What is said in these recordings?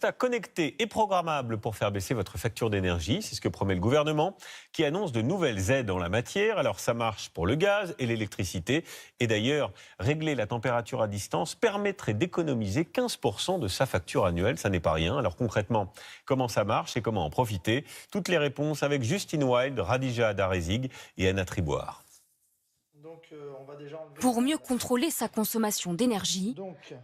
thermostat connecté et programmable pour faire baisser votre facture d'énergie. C'est ce que promet le gouvernement qui annonce de nouvelles aides en la matière. Alors ça marche pour le gaz et l'électricité. Et d'ailleurs, régler la température à distance permettrait d'économiser 15% de sa facture annuelle. Ça n'est pas rien. Alors concrètement, comment ça marche et comment en profiter? Toutes les réponses avec Justine Wild, Radija Darezig et Anna Triboire. Pour mieux contrôler sa consommation d'énergie,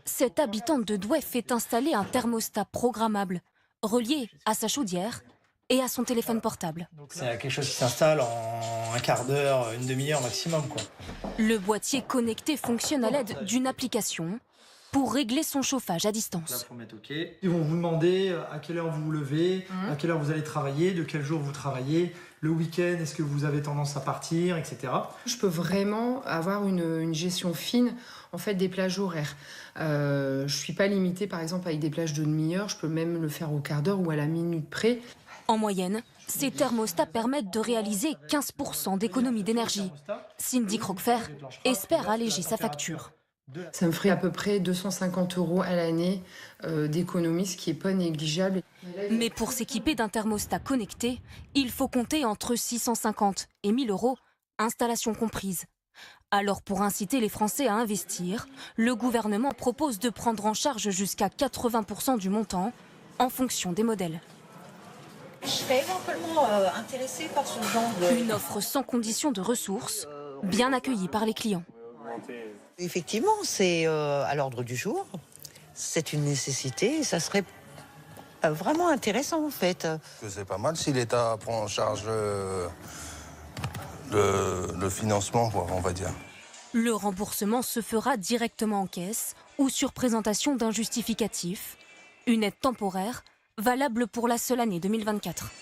cette habitante de Douai fait installer un thermostat programmable, relié à sa chaudière et à son téléphone portable. C'est quelque chose qui s'installe en un quart d'heure, une demi-heure maximum, quoi. Le boîtier connecté fonctionne à l'aide d'une application pour régler son chauffage à distance. Là, faut mettre OK. Ils vont vous demander à quelle heure vous vous levez, à quelle heure vous allez travailler, de quel jour vous travaillez, le week-end, est-ce que vous avez tendance à partir, etc. Je peux vraiment avoir une gestion fine en fait, des plages horaires. Je ne suis pas limitée par exemple avec des plages de demi-heure, je peux même le faire au quart d'heure ou à la minute près. En moyenne, ces thermostats permettent de réaliser 15% d'économie d'énergie. Cindy Croquefer espère alléger sa facture. Ça me ferait à peu près 250 € à l'année d'économie, ce qui n'est pas négligeable. Mais pour s'équiper d'un thermostat connecté, il faut compter entre 650 et 1000 €, installation comprise. Alors pour inciter les Français à investir, le gouvernement propose de prendre en charge jusqu'à 80% du montant en fonction des modèles. Je serais éventuellement intéressée par ce genre de... Une offre sans condition de ressources, bien accueillie par les clients. Effectivement, c'est à l'ordre du jour. C'est une nécessité et ça serait vraiment intéressant en fait. C'est pas mal si l'État prend en charge le financement, on va dire. Le remboursement se fera directement en caisse ou sur présentation d'un justificatif. Une aide temporaire valable pour la seule année 2024.